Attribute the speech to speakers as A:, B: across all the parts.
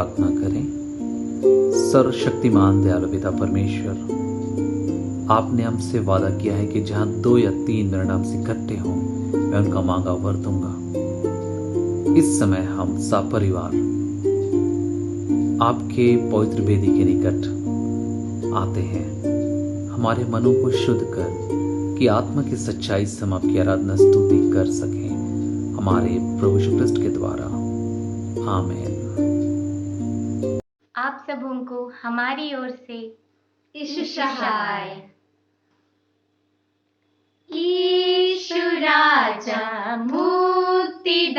A: प्रार्थना करें। सर्वशक्तिमान दयालु पिता परमेश्वर, आपने हमसे वादा किया है कि जहां 2 या 3 मेरे नाम से इकट्ठे हों, मैं उनका मांगा वर दूंगा। इस समय हम सब परिवार आपके पवित्र वेदी के निकट आते हैं, हमारे मनों को शुद्ध कर कि आत्मा की सच्चाई से हम आपकी आराधना स्तुति कर सकें, हमारे प्रभु यीशु क्रिस्ट के द्वारा। आमीन।
B: आप सबों को हमारी ओर से यीशु सहाय। यीशु राजा मुक्तिदाता,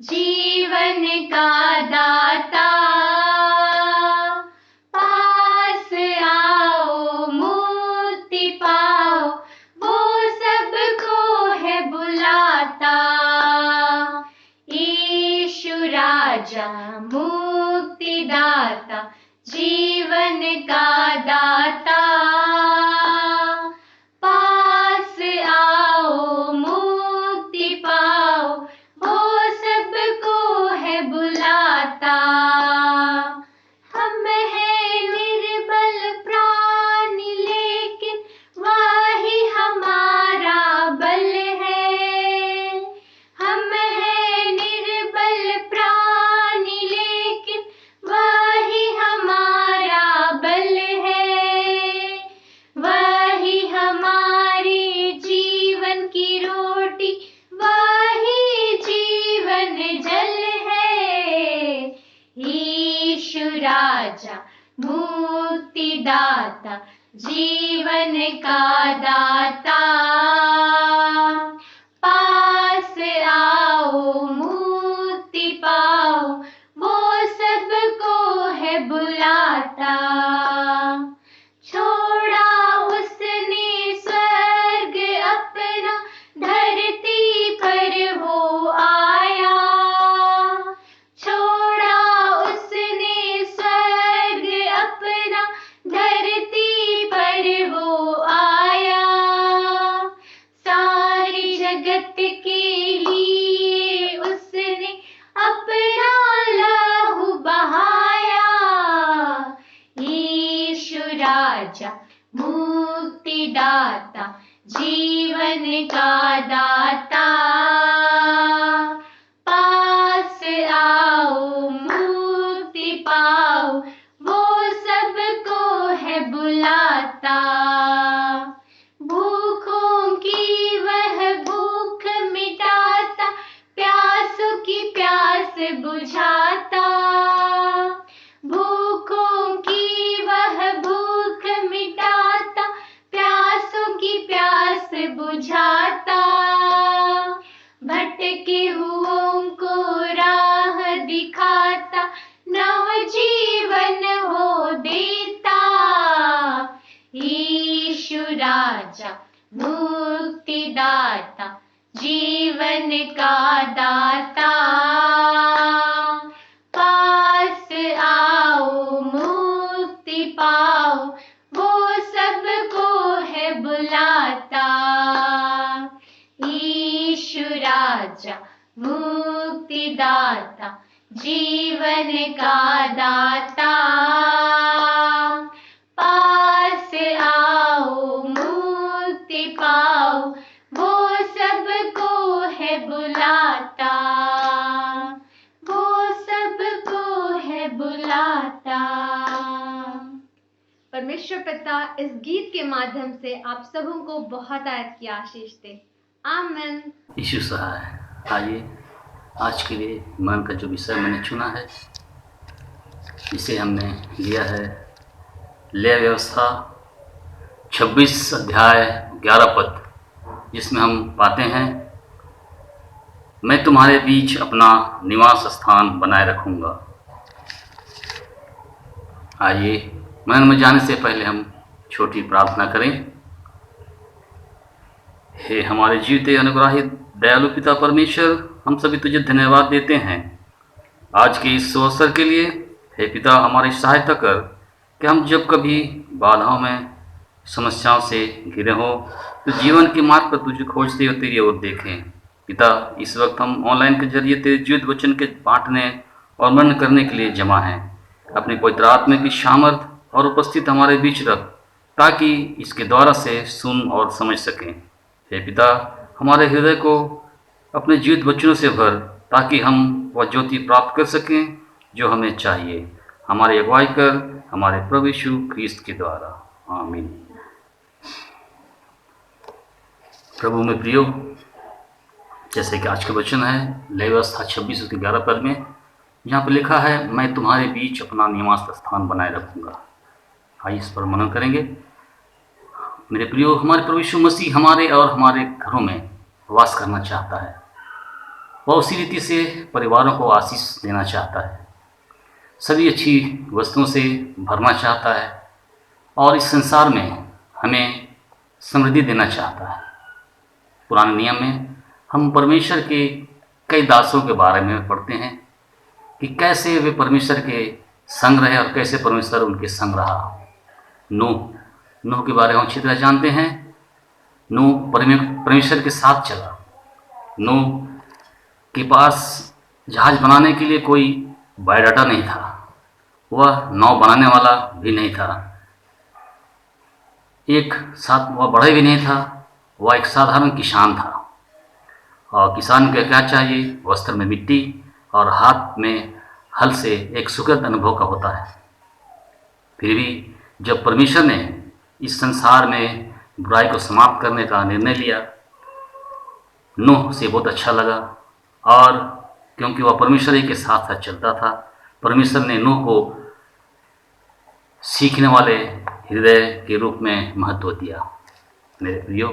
B: जीवन का दाता, पास आओ मुक्ति पाओ, वो सबको है बुलाता। यीशु राजा मुक्तिदाता, जीवन का दाता, पास आओ मुक्ति पाओ, वो सबको है बुलाता। हम हैं निर्बल प्राणी, लेकिन वही हमारा बल है। हम हैं निर्बल प्राणी, लेकिन वही हमारा बल है। वही हमारी जीवन की रोटी, वही जीवन जल है। यीशु राजा मुक्तिदाता, जीवन का दाता, पास आओ मुक्ति पाओ, वो सबको है बुलाता। छोड़ा उसने स्वर्ग अपना, धरती पर वो आया। छोड़ा उसने स्वर्ग अपना, धरती पर वो आया। सारी जगत के लिए उसने अपना लहू बहाया। यीशु राजा मुक्तिदाता, जीवन का दाता, पास आओ मुक्ति पाओ, वो सबको है बुलाता। भूखों की वह भूख मिटाता, प्यासों की प्यास बुझाता। भूखों की वह भूख मिटाता, प्यासों की प्यास बुझाता। भटके हुओं को राह दिखाता, नवजीवन हो देता। यीशु राजा मुक्तिदाता, जीवन का दाता, पास आओ मुक्ति पाओ, वो सबको है बुलाता। यीशु राजा मुक्तिदाता, जीवन का दाता, पास आओ मुक्ति पाओ, वो सबको है बुलाता। वो सबको है बुलाता।
C: परमेश्वर पिता इस गीत के माध्यम से आप सबों को बहुत आयत की आशीष दे। आमीन।
D: यीशु सहाय। आइए आज के लिए मन का जो विषय मैंने चुना है, इसे हमने लिया है लेवी व्यवस्था 26 अध्याय 11 पद, जिसमें हम पाते हैं, मैं तुम्हारे बीच अपना निवास स्थान बनाए रखूंगा। आइए मन में जाने से पहले हम छोटी प्रार्थना करें। हे हमारे जीवते अनुग्रहित दयालु पिता परमेश्वर, हम सभी तुझे धन्यवाद देते हैं आज के इस अवसर के लिए। हे पिता, हमारी सहायता कर कि हम जब कभी बाधाओं में समस्याओं से घिरे हों तो जीवन के मार्ग पर तुझे खोजते हो तेरी ओर देखें। पिता, इस वक्त हम ऑनलाइन के जरिए तेरे जीवित वचन के बांटने और मनन करने के लिए जमा हैं। अपने पवित्र आत्मा की सामर्थ और उपस्थित हमारे बीच रख, ताकि इसके द्वारा से सुन और समझ सकें। हे पिता, हमारे हृदय को अपने जीवित वचनों से भर, ताकि हम वह ज्योति प्राप्त कर सकें जो हमें चाहिए। हमारी अगुवाई कर, हमारे प्रभु यीशु ख्रीस्त के द्वारा, आमीन। प्रभु में प्रियो, जैसे कि आज का वचन है लेवी व्यवस्था 26:11 पद में, जहाँ पर लिखा है, मैं तुम्हारे बीच अपना निवास स्थान बनाए रखूँगा। आइए इस पर मनन करेंगे। मेरे प्रियो, हमारे प्रभु यीशु मसीह हमारे और हमारे घरों में वास करना चाहता है। वह उसी रीति से परिवारों को आशीष देना चाहता है, सभी अच्छी वस्तुओं से भरना चाहता है और इस संसार में हमें समृद्धि देना चाहता है। पुराने नियम में हम परमेश्वर के कई दासों के बारे में पढ़ते हैं कि कैसे वे परमेश्वर के संग रहे और कैसे परमेश्वर उनके संग रहा। नूह के बारे में हम अच्छी तरह जानते हैं। नूह परमेश्वर के साथ चला। नूह के पास जहाज बनाने के लिए कोई बायोडाटा नहीं था, वह नाव बनाने वाला भी नहीं था, एक साथ वह बढ़े भी नहीं था, वह एक साधारण किसान था। और किसान को क्या चाहिए? वस्त्र में मिट्टी और हाथ में हल से एक सुखद अनुभव का होता है। फिर भी जब परमेश्वर ने इस संसार में बुराई को समाप्त करने का निर्णय लिया, नूह से बहुत अच्छा लगा, और क्योंकि वह परमेश्वर ही के साथ साथ चलता था, परमेश्वर ने नूह को सीखने वाले हृदय के रूप में महत्व दिया। मेरे प्रियो,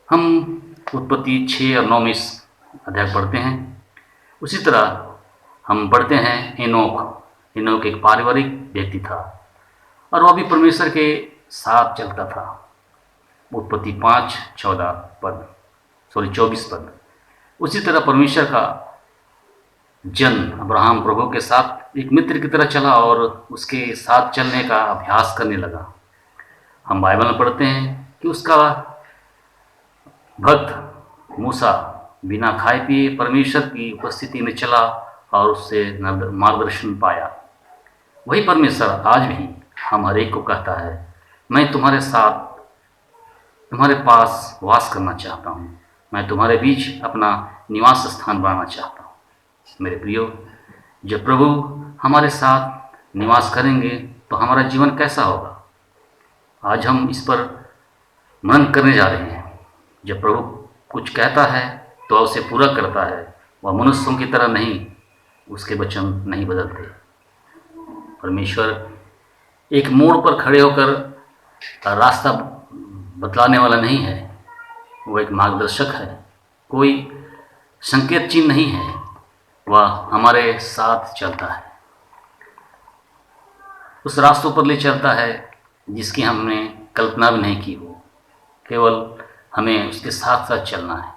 D: हम उत्पत्ति 6 और 9 में अध्याय पढ़ते हैं। उसी तरह हम पढ़ते हैं एनोक एक पारिवारिक व्यक्ति था और वह भी परमेश्वर के साथ चलता था। उत्पत्ति 24 पद। उसी तरह परमेश्वर का जन अब्राहम प्रभु के साथ एक मित्र की तरह चला और उसके साथ चलने का अभ्यास करने लगा। हम बाइबल में पढ़ते हैं कि उसका भक्त मूसा बिना खाए पिए परमेश्वर की उपस्थिति में चला और उससे मार्गदर्शन पाया। वही परमेश्वर आज भी हम हर एक को कहता है, मैं तुम्हारे साथ तुम्हारे पास वास करना चाहता हूँ, मैं तुम्हारे बीच अपना निवास स्थान बनाना चाहता हूँ। मेरे प्रियो, जब प्रभु हमारे साथ निवास करेंगे तो हमारा जीवन कैसा होगा? आज हम इस पर मनन करने जा रहे हैं। जब प्रभु कुछ कहता है तो उसे पूरा करता है। वह मनुष्यों की तरह नहीं, उसके वचन नहीं बदलते। परमेश्वर एक मोड़ पर खड़े होकर रास्ता बतलाने वाला नहीं है, वह एक मार्गदर्शक है। कोई संकेत चिन्ह नहीं है, वह हमारे साथ चलता है, उस रास्तों पर ले चलता है जिसकी हमने कल्पना भी नहीं की हो। केवल हमें उसके साथ साथ चलना है।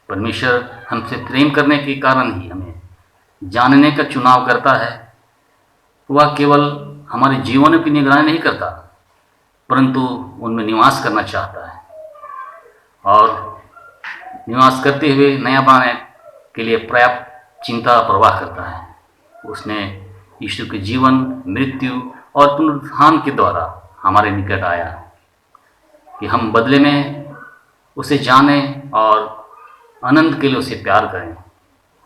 D: परमेश्वर हमसे प्रेम करने के कारण ही हमें जानने का चुनाव करता है। वह केवल हमारे जीवनों की निगरानी नहीं करता, परंतु उनमें निवास करना चाहता है और निवास करते हुए नया बनाने के लिए पर्याप्त चिंता प्रवाह करता है। उसने यीशु के जीवन, मृत्यु और पुनरुत्थान के द्वारा हमारे निकट आया कि हम बदले में उसे जानें और आनंद के लिए उसे प्यार करें।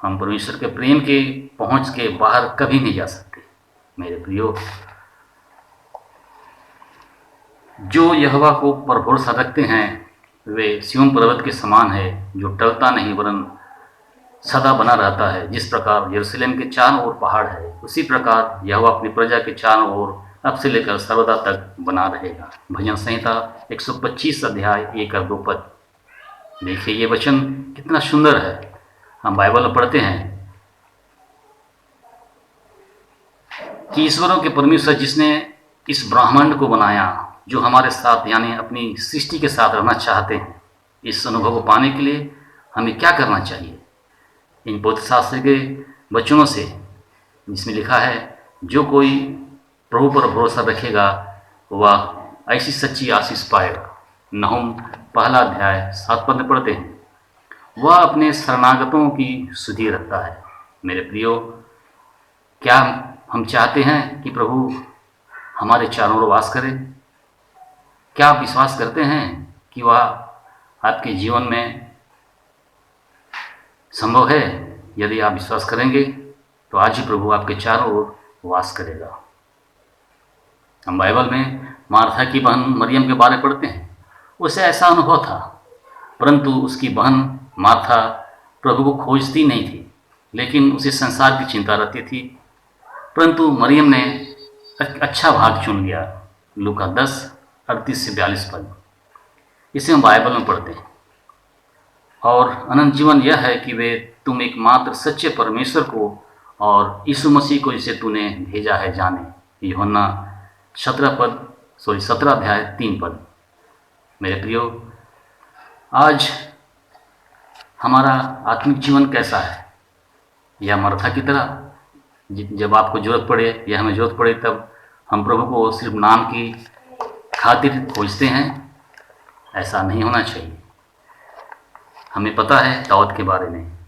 D: हम परमेश्वर के प्रेम के पहुंच के बाहर कभी नहीं जा सकते। मेरे प्रियो, जो यहोवा को पर भरोसा रखते हैं वे सिय्योन पर्वत के समान है, जो टलता नहीं वरन सदा बना रहता है। जिस प्रकार यरूशलेम के चारों ओर पहाड़ है, उसी प्रकार यहोवा अपनी प्रजा के चारों ओर अब से लेकर सर्वदा तक बना रहेगा। भजन संहिता 125 अध्याय 1 और 2 पद। देखिए ये वचन कितना सुंदर है। हम बाइबल में पढ़ते हैं कि ईश्वरों के परमेश्वर जिसने इस ब्रह्मांड को बनाया, जो हमारे साथ यानी अपनी सृष्टि के साथ रहना चाहते हैं, इस अनुभव को पाने के लिए हमें क्या करना चाहिए? इन पवित्र शास्त्र के वचनों से, जिसमें लिखा है, जो कोई प्रभु पर भरोसा रखेगा वह ऐसी सच्ची आशीष पाएगा। नहूम 1 अध्याय 7 पद में पढ़ते हैं, वह अपने शरणागतों की सुधि रखता है मेरे प्रियो, क्या हम चाहते हैं कि प्रभु हमारे चारों ओर वास करे? क्या आप विश्वास करते हैं कि वह आपके जीवन में संभव है? यदि आप विश्वास करेंगे तो आज ही प्रभु आपके चारों ओर वास करेगा। हम बाइबल में मार्था की बहन मरियम के बारे में पढ़ते हैं। उसे ऐसा अनुभव था, परंतु उसकी बहन मार्था प्रभु को खोजती नहीं थी, लेकिन उसे संसार की चिंता रहती थी। परंतु मरियम ने अच्छा भाग चुन लिया। लूका 10:38 से 42 पद, इसे हम बाइबल में पढ़ते हैं। और अनंत जीवन यह है कि वे तुम एकमात्र सच्चे परमेश्वर को और यीशु मसीह को जिसे तूने भेजा है जाने। यूहन्ना 17 अध्याय 3 पद। मेरे प्रियो, आज हमारा आत्मिक जीवन कैसा है? या मार्था की तरह जब आपको जरूरत पड़े या हमें जरूरत पड़े तब हम प्रभु को सिर्फ नाम की खातिर खोजते हैं? ऐसा नहीं होना चाहिए। हमें पता है दाऊद के बारे में,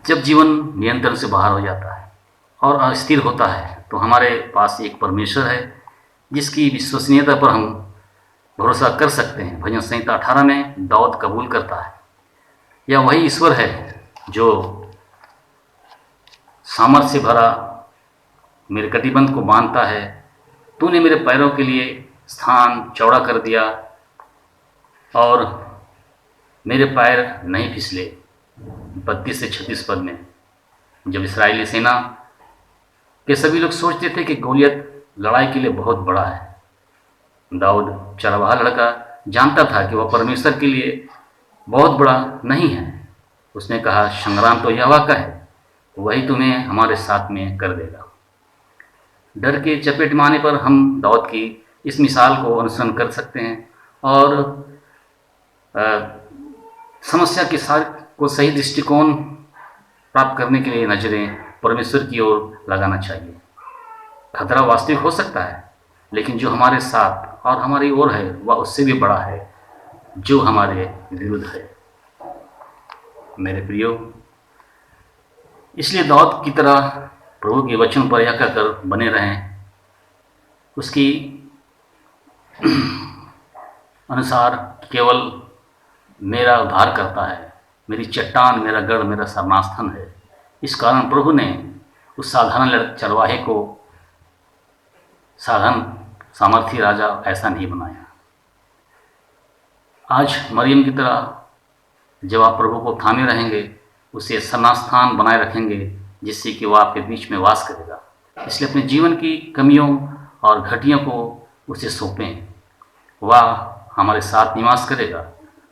D: जब जीवन नियंत्रण से बाहर हो जाता है और अस्थिर होता है तो हमारे पास एक परमेश्वर है जिसकी विश्वसनीयता पर हम भरोसा कर सकते हैं। भजन संहिता 18 में दाऊद कबूल करता है, यह वही ईश्वर है जो सामर्थ्य से भरा मेरे कटिबंध को बांधता है। तूने मेरे पैरों के लिए स्थान चौड़ा कर दिया और मेरे पैर नहीं फिसले। 32 से 36 पद में, जब इस्राएली सेना के सभी लोग सोचते थे कि गोलियत लड़ाई के लिए बहुत बड़ा है, दाऊद चरवाहा लड़का जानता था कि वह परमेश्वर के लिए बहुत बड़ा नहीं है। उसने कहा, संग्राम तो यहोवा का है, वही तुम्हें हमारे साथ में कर देगा। डर के चपेट में आने पर हम दाऊद की इस मिसाल को अनुसरण कर सकते हैं और समस्या के साथ को सही दृष्टिकोण प्राप्त करने के लिए नजरें परमेश्वर की ओर लगाना चाहिए। खतरा वास्तविक हो सकता है, लेकिन जो हमारे साथ और हमारी ओर है वह उससे भी बड़ा है जो हमारे विरुद्ध है। मेरे प्रियो, इसलिए दाऊद की तरह प्रभु के वचन पर यह कहकर बने रहें, उसकी अनुसार केवल मेरा उद्धार करता है, मेरी चट्टान, मेरा गढ़, मेरा शरणास्थान है। इस कारण प्रभु ने उस साधारण चरवाहे को साधारण सामर्थी राजा ऐसा नहीं बनाया। आज मरियम की तरह जब आप प्रभु को थामे रहेंगे, उसे शरणास्थान बनाए रखेंगे जिससे कि वह आपके बीच में वास करेगा। इसलिए अपने जीवन की कमियों और घटियों को उसे सौंपें। वह हमारे साथ निवास करेगा,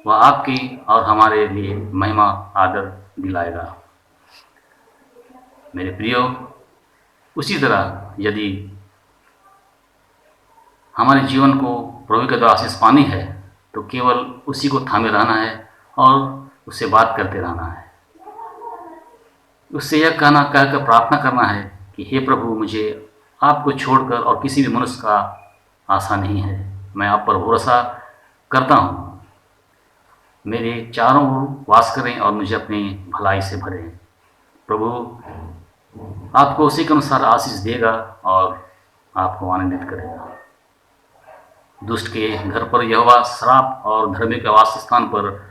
D: वह आपकी और हमारे लिए महिमा आदर दिलाएगा। मेरे प्रियो, उसी तरह यदि हमारे जीवन को प्रभु के द्वारा आशीष पानी है तो केवल उसी को थामे रहना है और उससे बात करते रहना है। उससे यह कहकर प्रार्थना करना है कि हे प्रभु, मुझे आपको छोड़कर और किसी भी मनुष्य का आशा नहीं है। मैं आप पर भरोसा करता हूँ। मेरे चारों ओर वास करें और मुझे अपनी भलाई से भरें। प्रभु आपको उसी के अनुसार आशीष देगा और आपको आनंदित करेगा। दुष्ट के घर पर यहोवा श्राप और धर्मी के वास स्थान पर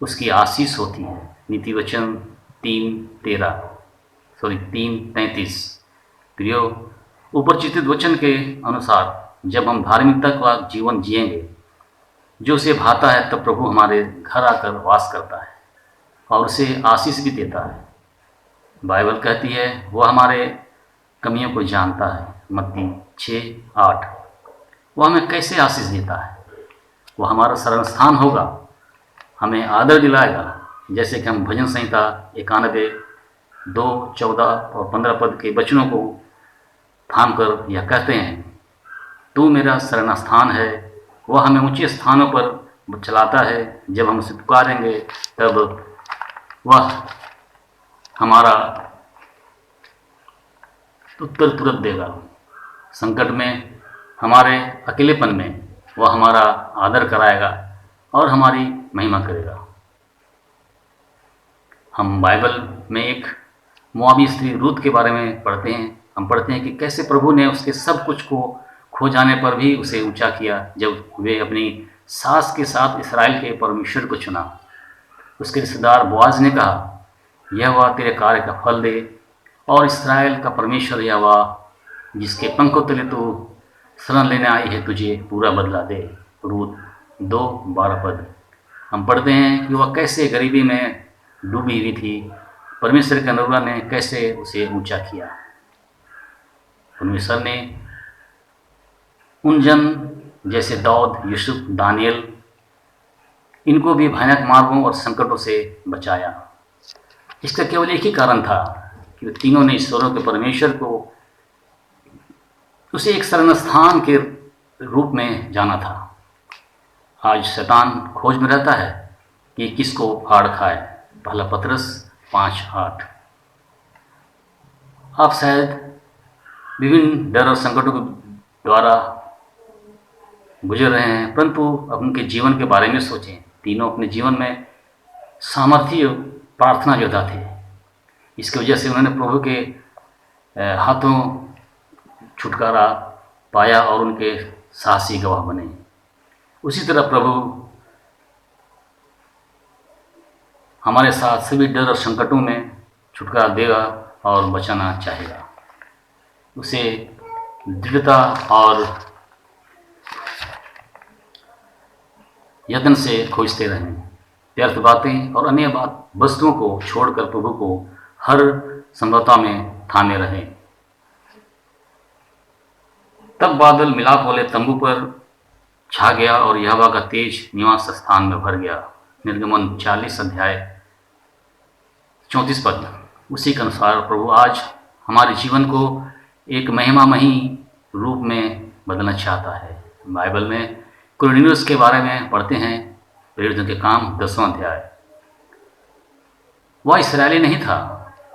D: उसकी आशीष होती है। नीति वचन 3:33। प्रियो, ऊपर चित्रित वचन के अनुसार जब हम धार्मिकता का जीवन जिएंगे जो उसे भाता है, तब प्रभु हमारे घर आकर वास करता है और उसे आशीष भी देता है। बाइबल कहती है वह हमारे कमियों को जानता है। मत्ती 6:8। वह हमें कैसे आशीष देता है? वह हमारा शरण स्थान होगा, हमें आदर दिलाएगा। जैसे कि हम भजन संहिता 91, 2, 14 और 15 पद के वचनों को थाम कर यह कहते हैं, तू मेरा शरण स्थान है। वह हमें ऊंचे स्थानों पर चलाता है। जब हम उसे पुकारेंगे तब वह हमारा उत्तर तुरंत देगा। संकट में, हमारे अकेलेपन में वह हमारा आदर कराएगा और हमारी महिमा करेगा। हम बाइबल में एक मोआबी स्त्री रूत के बारे में पढ़ते हैं। हम पढ़ते हैं कि कैसे प्रभु ने उसके सब कुछ को खो जाने पर भी उसे ऊंचा किया जब वे अपनी सास के साथ इस्राएल के परमेश्वर को चुना। उसके रिश्तेदार बोआज ने कहा, यहोवा तेरे कार्य का फल दे और इस्राएल का परमेश्वर यहोवा जिसके पंखों तले तू शरण लेने आई है तुझे पूरा बदला दे। रूत 2:12 पद। हम पढ़ते हैं कि वह कैसे गरीबी में डूबी हुई थी, परमेश्वर के अनुग्रह ने कैसे उसे ऊंचा किया। परमेश्वर ने उन जन जैसे दाऊद, यूसुफ, दानियल, इनको भी भयानक मार्गों और संकटों से बचाया। इसका केवल एक ही कारण था कि तीनों ने ईश्वरों के परमेश्वर को उसे एक शरण स्थान के रूप में जाना था। आज शैतान खोज में रहता है कि किसको फाड़ खाए। पहला पतरस 5:8। आप शायद विभिन्न डर और संकटों के द्वारा गुजर रहे हैं, परंतु अब उनके जीवन के बारे में सोचें। तीनों अपने जीवन में सामर्थ्य प्रार्थना योद्धा थे। इसकी वजह से उन्होंने प्रभु के हाथों छुटकारा पाया और उनके साहसी गवाह बने। उसी तरह प्रभु हमारे साथ सभी डर और संकटों में छुटकारा देगा और बचाना चाहेगा। उसे दृढ़ता और यत्न से खोजते रहें। व्यर्थ बातें और अन्य वस्तुओं को छोड़कर प्रभु को हर संभवता में थामे रहें। तब बादल मिलाप वाले तंबू पर छा गया और यहोवा का तेज निवास स्थान में भर गया। निर्गमन 40:34 पद। उसी के अनुसार प्रभु आज हमारे जीवन को एक महिमामयी रूप में बदलना चाहता है। बाइबल में कुरनेलियुस के बारे में पढ़ते हैं, प्रेरितों के काम 10वां अध्याय। वह इस्राएली नहीं था,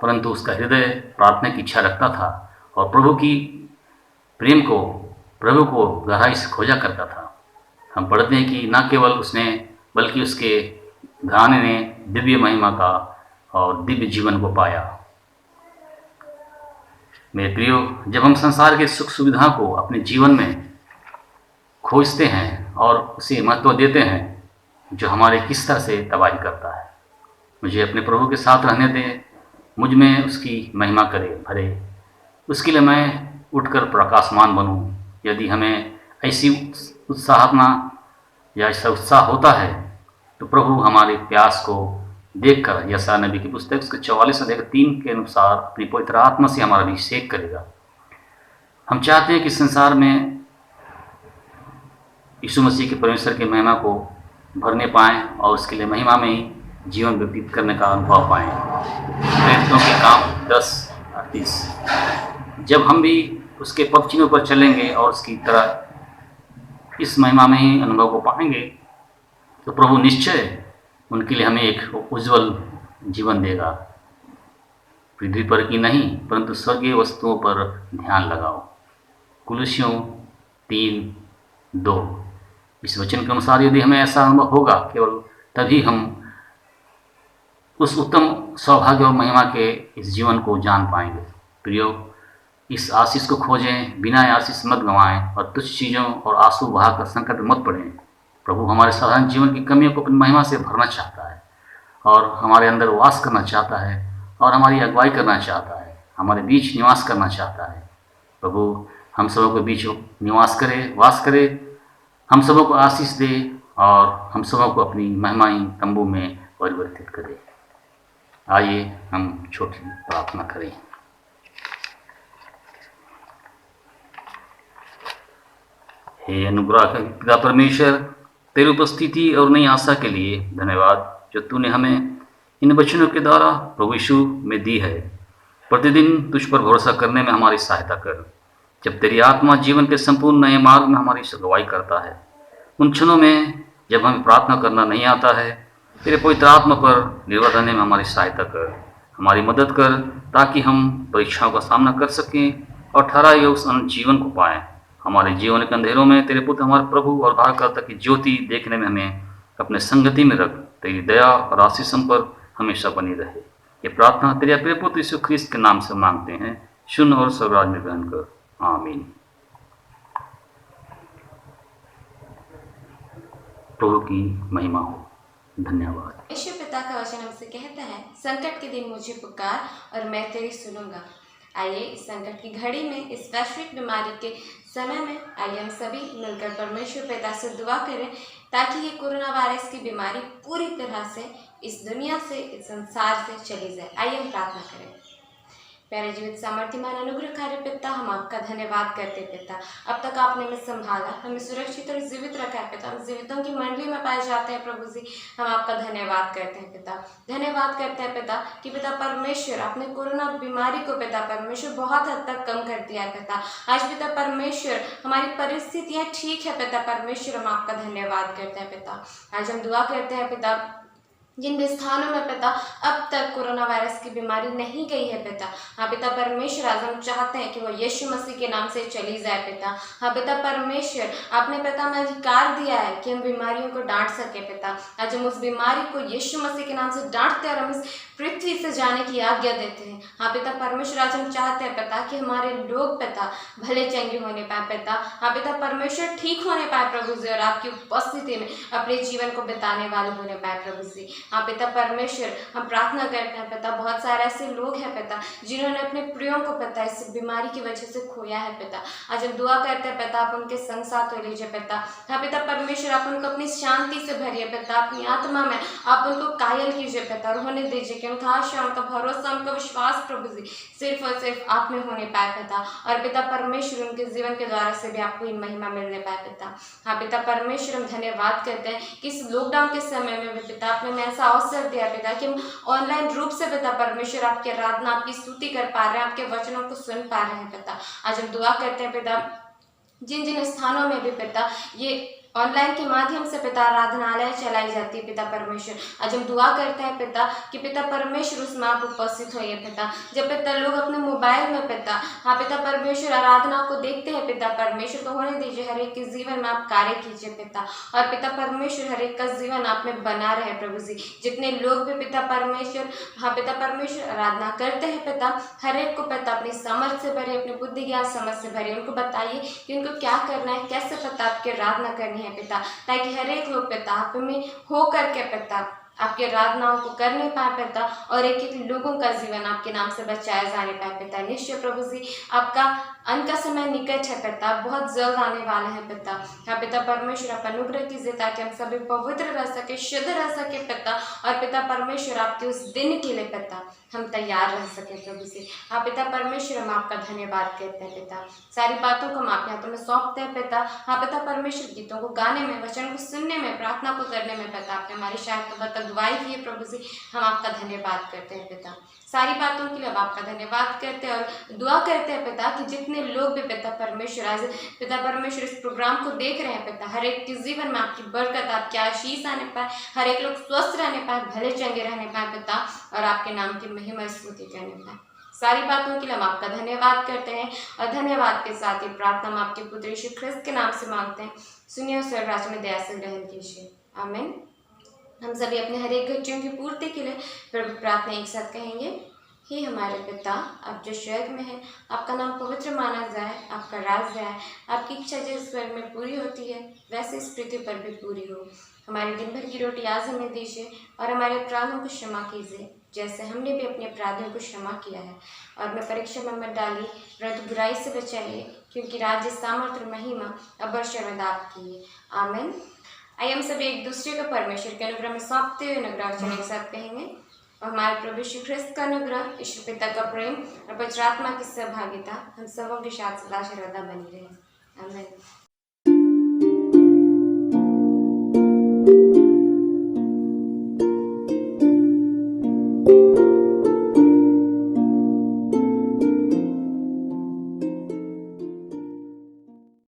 D: परंतु उसका हृदय प्रार्थना की इच्छा रखता था और प्रभु को गहराई से खोजा करता था। हम पढ़ते हैं कि न केवल उसने बल्कि उसके घराने ने दिव्य महिमा का और दिव्य जीवन को पाया। मेरे प्रियो, जब हम संसार के सुख सुविधा को अपने जीवन में खोजते हैं और उसे महत्व देते हैं जो हमारे किस तरह से तबाही करता है, मुझे अपने प्रभु के साथ रहने दें, मुझ में उसकी महिमा भरे। उसके लिए मैं उठकर प्रकाशमान बनूं। यदि हमें ऐसी ऐसा उत्साह होता है तो प्रभु हमारे प्यास को देखकर यशायाह नबी की पुस्तक उसके 44:3 के अनुसार अपनी पवित्र आत्मा से हमारा अभिषेक करेगा। हम चाहते हैं कि संसार में यीशु मसीह के परमेश्वर की महिमा को भरने पाएं और उसके लिए महिमा में ही जीवन व्यतीत करने का अनुभव पाएं। प्रेरितों के काम 10:38। जब हम भी उसके पद चिन्हों पर चलेंगे और उसकी तरह इस महिमा में ही अनुभव को पाएंगे तो प्रभु निश्चय उनके लिए हमें एक उज्जवल जीवन देगा। पृथ्वी पर की नहीं परंतु स्वर्गीय वस्तुओं पर ध्यान लगाओ। कुलुस्सियों 3:2। इस वचन के अनुसार यदि हमें ऐसा अनुभव होगा, केवल तभी हम उस उत्तम सौभाग्य और महिमा के इस जीवन को जान पाएंगे। प्रियो, इस आशीष को खोजें, बिना आशीष मत गंवाएं और तुच्छ चीज़ों और आंसू बहाकर संकट में मत पड़ें। प्रभु हमारे साधारण जीवन की कमियों को अपनी महिमा से भरना चाहता है और हमारे अंदर वास करना चाहता है और हमारी अगुवाई करना चाहता है, हमारे बीच निवास करना चाहता है। प्रभु हम सबों के बीच निवास करे, वास करे, हम सबों को आशीष दे और हम सबों को अपनी महिमाई तंबू में परिवर्तित करे। आइए हम छोटी प्रार्थना करें। हे अनुग्रह का पिता परमेश्वर, तेरी उपस्थिति और नई आशा के लिए धन्यवाद जो तूने हमें इन वचनों के द्वारा प्रभु यीशु में दी है। प्रतिदिन तुझ पर भरोसा करने में हमारी सहायता कर। जब तेरी आत्मा जीवन के संपूर्ण नए मार्ग में हमारी अगुवाई करता है, उन क्षणों में जब हमें प्रार्थना करना नहीं आता है, तेरे पवित्र आत्मा पर निर्भर रहने में हमारी सहायता कर, हमारी मदद कर, ताकि हम परीक्षाओं का सामना कर सकें और ठहराए उस अनंत जीवन को पाएं। हमारे जीवन के अंधेरों में तेरे पुत्र हमारे प्रभु और उद्धारकर्ता की ज्योति देखने में हमें अपने संगति में रख। तेरी दया और आशीष हम पर हमेशा बनी रहे। ये प्रार्थना तेरे प्रिय पुत्र यीशु ख्रिस्त के नाम से मांगते हैं, सुन और स्वराज में ग्रहण कर। आमीन। प्रभु की महिमा हो। धन्यवाद।
E: ईश्वर पिता का वचन हमसे कहता है, संकट के दिन मुझे पुकार और मैं तेरी सुनूंगा। आइए इस संकट की घड़ी में, इस वैश्विक बीमारी के समय में, आइए हम सभी मिलकर परमेश्वर पिता से दुआ करें ताकि ये कोरोना वायरस की बीमारी पूरी तरह से इस दुनिया से, इस संसार से चली जाए। आइए हम प्रार्थना करें। प्यारे जीवित सामर्थ्यमान अनुग्रहकारी पिता, हम आपका धन्यवाद करते पिता, अब तक आपने हमें संभाला, हमें सुरक्षित और जीवित रखा है पिता। हम जीवितों की मंडली में पाए जाते हैं प्रभु जी, हम आपका धन्यवाद करते हैं पिता। धन्यवाद करते हैं पिता कि पिता परमेश्वर आपने कोरोना बीमारी को पिता परमेश्वर बहुत हद तक कम कर दिया है पिता। आज पिता परमेश्वर हमारी परिस्थितियाँ ठीक है पिता परमेश्वर, हम आपका धन्यवाद करते हैं पिता। आज हम दुआ करते हैं पिता जिन भी स्थानों में पिता अब तक कोरोना वायरस की बीमारी नहीं गई है पिता, हाँ पिता परमेश्वर आज हम चाहते हैं कि वो यीशु मसीह के नाम से चली जाए पिता। हाँ पिता परमेश्वर आपने पिता हमें अधिकार दिया है कि हम बीमारियों को डांट सके पिता। आज हम उस बीमारी को यीशु मसीह के नाम से डांटते हैं और हम इस पृथ्वी से जाने की आज्ञा देते हैं। हाँ पिता परमेश्वर आज हम चाहते हैं पिता कि हमारे लोग पिता भले चंगे होने पाए पिता। हाँ पिता परमेश्वर ठीक होने पाए प्रभु जी और आपकी उपस्थिति में अपने जीवन को बिताने वाले होने पाए प्रभु जी। हाँ पिता परमेश्वर हम प्रार्थना करते हैं पिता, बहुत सारे ऐसे लोग हैं पिता जिन्होंने अपने प्रियों को पिता इस बीमारी की वजह से खोया है पिता। आज हम दुआ करते हैं पिता आप उनके संग साथ हो लीजिए पिता। हाँ पिता परमेश्वर आप उनको अपनी शांति से भरिए पिता, अपनी आत्मा में आप उनको कायल कीजिए पिता और होने दीजिए कि उनका आशा, उनका भरोसा, उनका विश्वास प्रभु जी सिर्फ और सिर्फ आप में होने पाए पिता। और पिता परमेश्वर उनके जीवन के द्वारा से भी आपको महिमा मिलने पाए पिता। हाँ पिता परमेश्वर हम धन्यवाद करते हैं कि इस लॉकडाउन के समय में भी पिता आपने हमें ऐसा अवसर दिया पिता कि हम ऑनलाइन रूप से पिता परमेश्वर आपकी आराधना, आपकी स्तुति कर पा रहे हैं, आपके वचनों को सुन पा रहे हैं पिता। आज हम दुआ करते हैं पिता जिन जिन स्थानों में भी पिता ये ऑनलाइन के माध्यम से पिता आराधनालय चलाई जाती है पिता परमेश्वर, आज हम दुआ करते हैं पिता कि पिता परमेश्वर उसमें आप उपस्थित होइए पिता। जब पिता लोग अपने मोबाइल में पिता हाँ पिता परमेश्वर आराधना को देखते हैं पिता परमेश्वर, तो होने दीजिए हर एक के जीवन में आप कार्य कीजिए पिता। और पिता परमेश्वर हर एक का जीवन आप में बना रहे प्रभु जी। जितने लोग भी पिता परमेश्वर हाँ पिता परमेश्वर आराधना करते हैं पिता, हर एक को पिता अपनी समझ से भरे, अपनी बुद्धि ज्ञान समझ से भरे, उनको बताइए कि उनको क्या करना है, कैसे पिता आपकी आराधना करनी है पिता, ताकि हर एक लोग पिता आप में हो करके पिता आपके आराधनाओं को करने पाए पिता और एक एक लोगों का जीवन आपके नाम से बचाया जाने पाए पिता। निश्चय प्रभु जी आपका अंत का समय निकट है पिता, बहुत जल्द आने वाला है पिता। हाँ पिता परमेश्वर आप अनुग्रह कीजिए ताकि हम सभी पवित्र रह सके, शुद्ध रह सके पिता। और पिता परमेश्वर आपके उस दिन के लिए पिता हम तैयार रह सके प्रभु जी। हाँ पिता परमेश्वर हम आपका धन्यवाद करते हैं पिता। सारी बातों को हम आपके हाथों में सौंपते हैं पिता। हाँ पिता परमेश्वर गीतों को गाने में, वचन को सुनने में, प्रार्थना को करने में पिता आपने हमारी शायद अगुवाई की है प्रभु जी, हम आपका धन्यवाद करते हैं पिता। सारी बातों के लिए हम आपका धन्यवाद करते हैं और दुआ करते हैं पिता कि जितने लोग भी पिता परमेश्वर आज पिता परमेश्वर इस प्रोग्राम को देख रहे हैं पिता, हर एक के जीवन में आपकी बरकत, आपकी आशीष आने पाए, हर एक लोग स्वस्थ रहने पाए, भले चंगे रहने पाए पिता और आपके नाम की महिमा स्तुति करने पाए। सारी बातों के लिए हम आपका धन्यवाद करते हैं और धन्यवाद के साथ ही प्रार्थना हम आपके पुत्र यीशु ख्रिस्त के नाम से मांगते हैं। सुनिए स्वर्ग राज्य में दया से ग्रहण कीजिए, आमीन। हम सभी अपने हर एक घटियों की पूर्ति के लिए प्रभु प्रार्थना एक साथ कहेंगे। हे हमारे पिता आप जो स्वर्ग में हैं, आपका नाम पवित्र माना जाए, आपका राज आए, आपकी इच्छा जिस स्वर्ग में पूरी होती है वैसे इस पृथ्वी पर भी पूरी हो। हमारे दिन भर की रोटी आज हमें दीजिए और हमारे अपराधों को क्षमा कीजिए जैसे हमने भी अपने अपराधियों को क्षमा किया है। और मैं परीक्षा में मत डाली परंतु बुराई से बचाइए, क्योंकि राज्य, सामर्थ और महिमा अब सर्वदा आपकी है, आमीन। आइए हम सभी एक दूसरे को परमेश्वर के अनुग्रह में सौंपते हुए अनुग्रह वचन एक साथ कहेंगे। और हमारे प्रभु यीशु ख्रिस्त का अनुग्रह, ईश्वर पिता का प्रेम और पवित्र आत्मा की सहभागिता हम सबों के साथ सदा सर्वदा बनी रहे, आमीन।